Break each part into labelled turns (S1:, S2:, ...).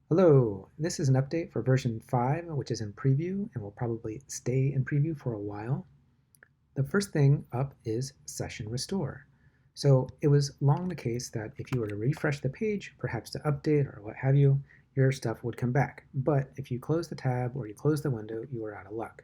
S1: Hello, this is an update for version 5, which is in preview and will probably stay in preview for a while. The first thing up is session restore. So it was long the case that if you were to refresh the page, perhaps to update or what have you, your stuff would come back. But if you close the tab or you close the window, you are out of luck.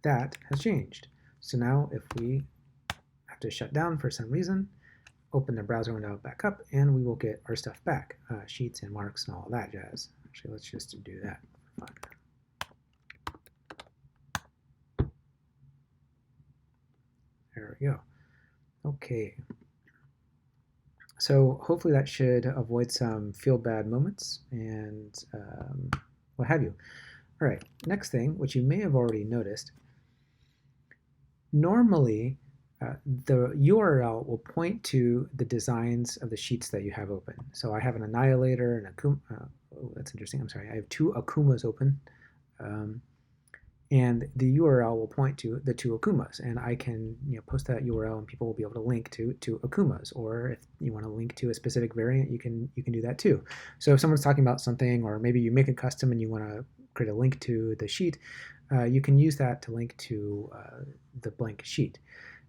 S1: That has changed. So now if we have to shut down for some reason, open the browser window back up, and we will get our stuff back, sheets and marks and all of that jazz. Actually, let's just do that for fun. There we go. Okay. So hopefully that should avoid some feel bad moments and what have you. All right, next thing, which you may have already noticed, normally the URL will point to the designs of the sheets that you have open. So I have an Annihilator and a oh, that's interesting. I'm sorry. I have two Akumas open. Um, and the URL will point to the two Akumas, and I can post that URL, and people will be able to link to Akumas. Or if you want to link to a specific variant, you can do that too. So if someone's talking about something, or maybe you make a custom and you want to create a link to the sheet, you can use that to link to the blank sheet.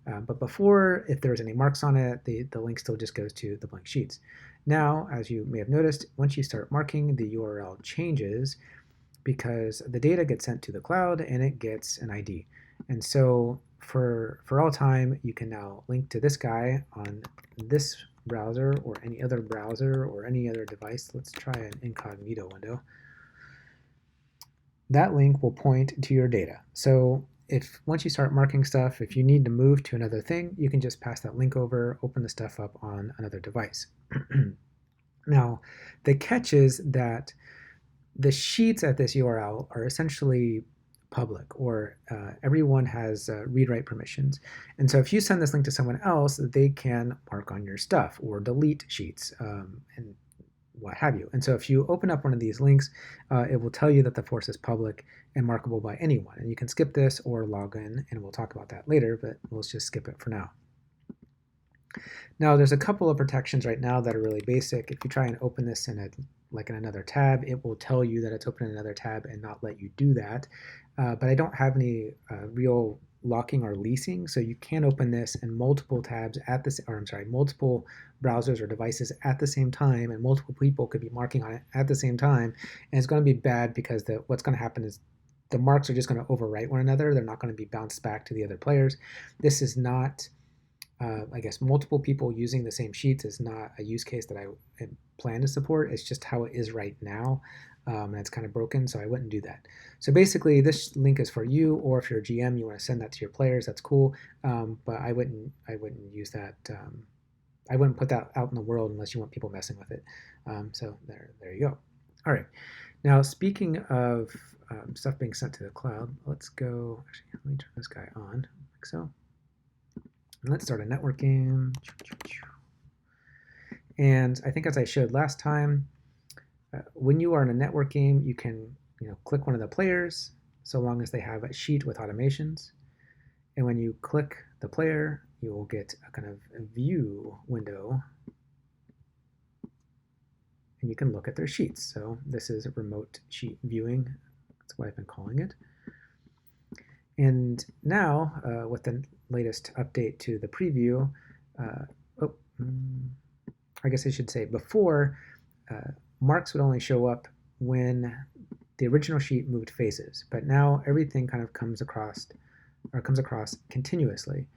S1: But before, if there's any marks on it, the link still just goes to the blank sheets. Now, as you may have noticed, once you start marking, the URL changes because the data gets sent to the cloud and it gets an ID. And so for all time, you can now link to this guy on this browser or any other browser or any other device. Let's try an incognito window. That link will point to your data. So if once you start marking stuff, if you need to move to another thing, you can just pass that link over, open the stuff up on another device. Now, the catch is that the sheets at this URL are essentially public, or everyone has read-write permissions. And so if you send this link to someone else, they can mark on your stuff or delete sheets and what have you. And so if you open up one of these links, it will tell you that the force is public and markable by anyone. And you can skip this or log in, and we'll talk about that later, but let's just skip it for now. Now, there's a couple of protections right now that are really basic. If you try and open this in another tab, it will tell you that it's open in another tab and not let you do that. But I don't have any real locking or leasing, so you can open this in multiple tabs multiple browsers or devices at the same time, and multiple people could be marking on it at the same time. And it's going to be bad because what's going to happen is the marks are just going to overwrite one another. They're not going to be bounced back to the other players. This is not I guess multiple people using the same sheets is not a use case that I plan to support. It's just how it is right now, and it's kind of broken, so I wouldn't do that. So basically, this link is for you, or if you're a GM, you want to send that to your players. That's cool, but I wouldn't use that. I wouldn't put that out in the world unless you want people messing with it. So there you go. All right. Now, speaking of stuff being sent to the cloud, let's go. Actually, let me turn this guy on, like so. Let's start a network game. And I think as I showed last time, when you are in a network game, you can click one of the players so long as they have a sheet with automations. And when you click the player, you will get a kind of view window. And you can look at their sheets. So this is remote sheet viewing. That's what I've been calling it. And now, with the latest update to the preview, I guess I should say before, marks would only show up when the original sheet moved faces, but now everything kind of comes across continuously.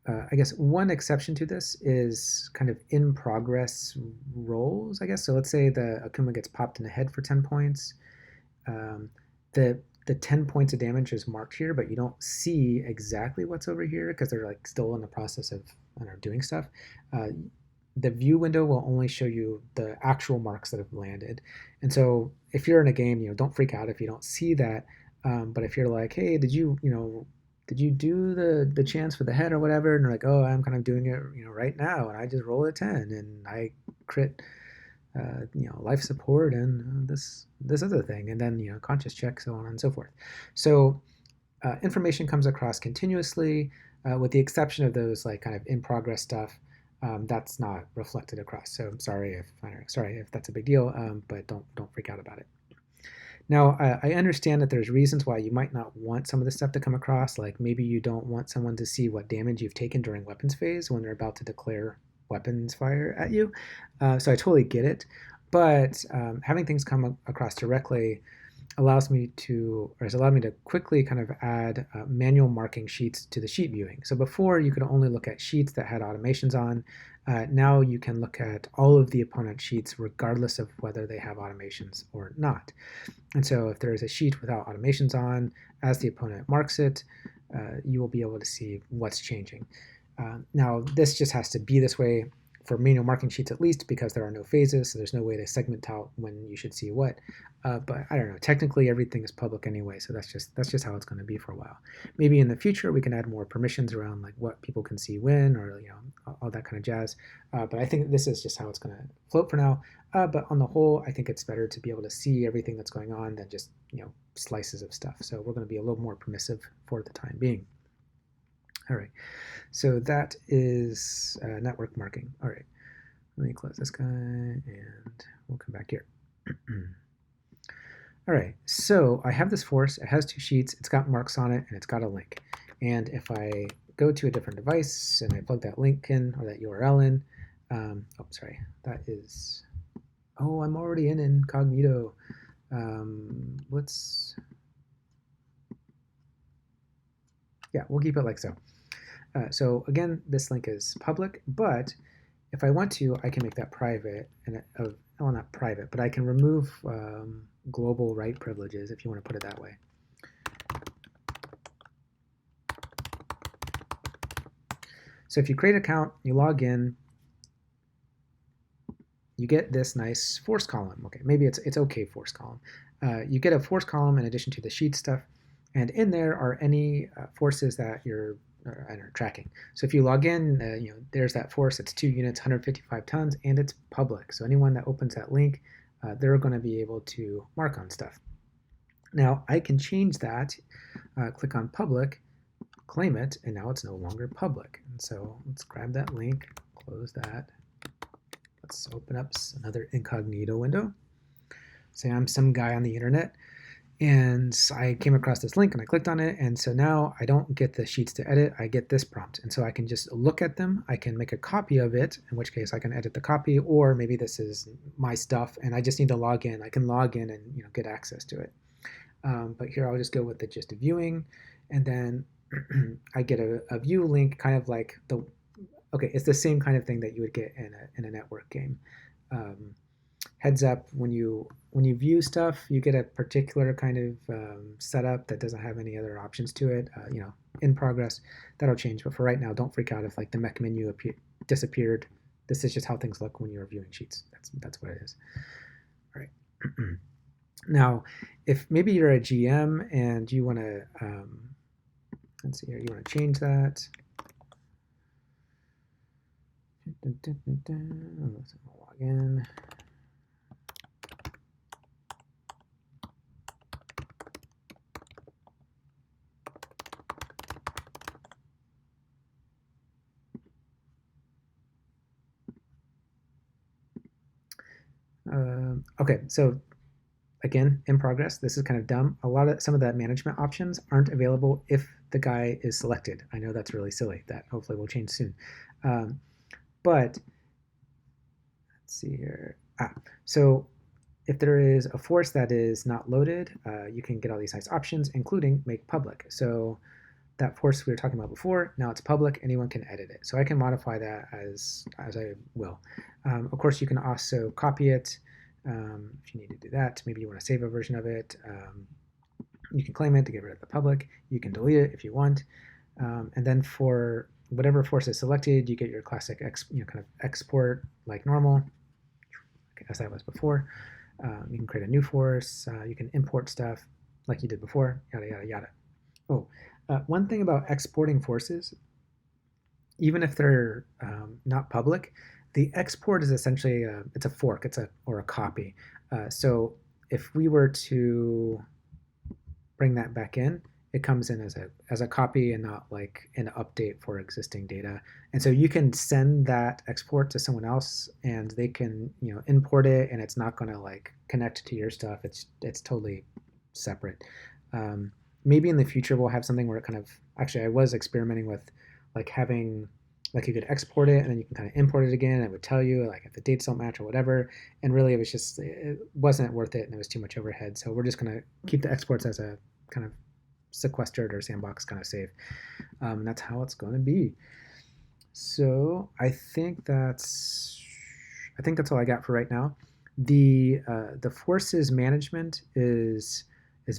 S1: I guess one exception to this is kind of in progress rolls, I guess. So let's say the Akuma gets popped in the head for 10 points. The 10 points of damage is marked here, but you don't see exactly what's over here because they're like still in the process of doing stuff. The view window will only show you the actual marks that have landed. And so if you're in a game, don't freak out if you don't see that. But if you're like, hey, did you do the chance for the head or whatever? And they're like, oh, I'm kind of doing it right now, and I just rolled a 10 and I crit life support and this other thing, and then conscious check, so on and so forth. So information comes across continuously, with the exception of those like kind of in progress stuff. that's not reflected across. So I'm sorry if that's a big deal, but don't freak out about it. Now, I understand that there's reasons why you might not want some of this stuff to come across, like maybe you don't want someone to see what damage you've taken during weapons phase when they're about to declare weapons fire at you. So I totally get it. But having things come across directly allows me to, or has allowed me to quickly kind of add manual marking sheets to the sheet viewing. So before you could only look at sheets that had automations on. Now you can look at all of the opponent sheets regardless of whether they have automations or not. And so if there is a sheet without automations on, as the opponent marks it, you will be able to see what's changing. Now, this just has to be this way for manual marking sheets at least because there are no phases, so there's no way to segment out when you should see what. But I don't know. Technically, everything is public anyway, so that's just how it's going to be for a while. Maybe in the future we can add more permissions around like what people can see when, or all that kind of jazz. But I think this is just how it's going to float for now. But on the whole, I think it's better to be able to see everything that's going on than just slices of stuff. So we're going to be a little more permissive for the time being. All right, so that is network marking. All right, let me close this guy and we'll come back here. All right, so I have this force. It has two sheets. It's got marks on it, and it's got a link. And if I go to a different device and I plug that link in or that URL in, oh, sorry, that is, oh, I'm already in incognito. Yeah, we'll keep it like so. So again, this link is public, but if I want to, I can make that private, and well, not private, but I can remove global write privileges if you want to put it that way. So if you create an account, you log in, you get this nice force column. Okay, maybe it's okay force column. You get a force column in addition to the sheet stuff, and in there are any forces that you're tracking. So if you log in, there's that force. It's 2 units, 155 tons, and it's public. So anyone that opens that link, they're going to be able to mark on stuff. Now I can change that. Click on public, claim it, and now it's no longer public. And so let's grab that link, close that. Let's open up another incognito window. Say I'm some guy on the internet, and I came across this link and I clicked on it, and so now I don't get the sheets to edit, I get this prompt. And so I can just look at them, I can make a copy of it, in which case I can edit the copy, or maybe this is my stuff and I just need to log in. I can log in and get access to it. But here I'll just go with the just viewing, and then I get a view link, kind of like okay, it's the same kind of thing that you would get in a network game. Heads up, when you view stuff, you get a particular kind of setup that doesn't have any other options to it. In progress, that'll change. But for right now, don't freak out if like the mech menu disappeared. This is just how things look when you're viewing sheets. That's what it is. All right. Now, if maybe you're a GM and you want to, let's see here, you want to change that. Let's log in. Okay, so again, in progress. This is kind of dumb. Some of the management options aren't available if the guy is selected. I know that's really silly. That hopefully will change soon. But let's see here. So if there is a force that is not loaded, you can get all these nice options, including make public. So that force we were talking about before, now it's public, anyone can edit it. So I can modify that as I will. Of course, you can also copy it if you need to do that. Maybe you want to save a version of it. You can claim it to get rid of the public. You can delete it if you want. And then for whatever force is selected, you get your classic kind of export like normal, as that was before. You can create a new force. You can import stuff like you did before, yada, yada, yada. Oh, one thing about exporting forces, even if they're not public, the export is essentially it's a fork, or a copy. So if we were to bring that back in, it comes in as a copy and not like an update for existing data. And so you can send that export to someone else, and they can import it, and it's not going to like connect to your stuff. It's totally separate. Um, Maybe in the future we'll have something where it kind of actually I was experimenting with like having like you could export it and then you can kind of import it again. And it would tell you like if the dates don't match or whatever. And really, it wasn't worth it, and it was too much overhead. So we're just gonna keep the exports as a kind of sequestered or sandbox kind of save. And that's how it's going to be. So I think that's all I got for right now. The forces management is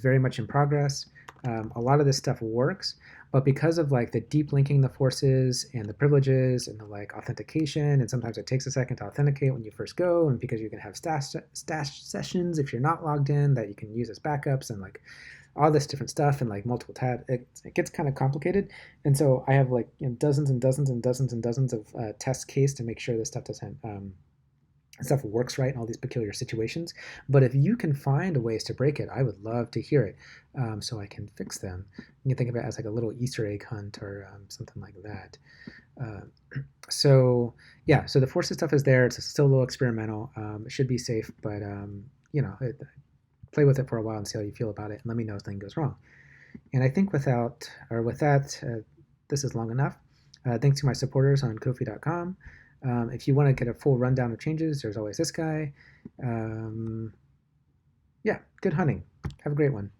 S1: very much in progress. A lot of this stuff works, but because of like the deep linking the forces and the privileges and the like authentication, and sometimes it takes a second to authenticate when you first go, and because you can have stash sessions if you're not logged in that you can use as backups, and like all this different stuff and like multiple tabs, it gets kind of complicated. And so I have like dozens and dozens and dozens and dozens of test case to make sure this stuff doesn't stuff works right in all these peculiar situations. But if you can find ways to break it, I would love to hear it, so I can fix them. You can think of it as like a little Easter egg hunt or something like that. So yeah, so the forces stuff is there. It's still a little experimental. It should be safe, but play with it for a while and see how you feel about it, and let me know if something goes wrong. And I think with that, this is long enough. Thanks to my supporters on Ko-fi.com. If you want to get a full rundown of changes, there's always this guy. Yeah, good hunting. Have a great one.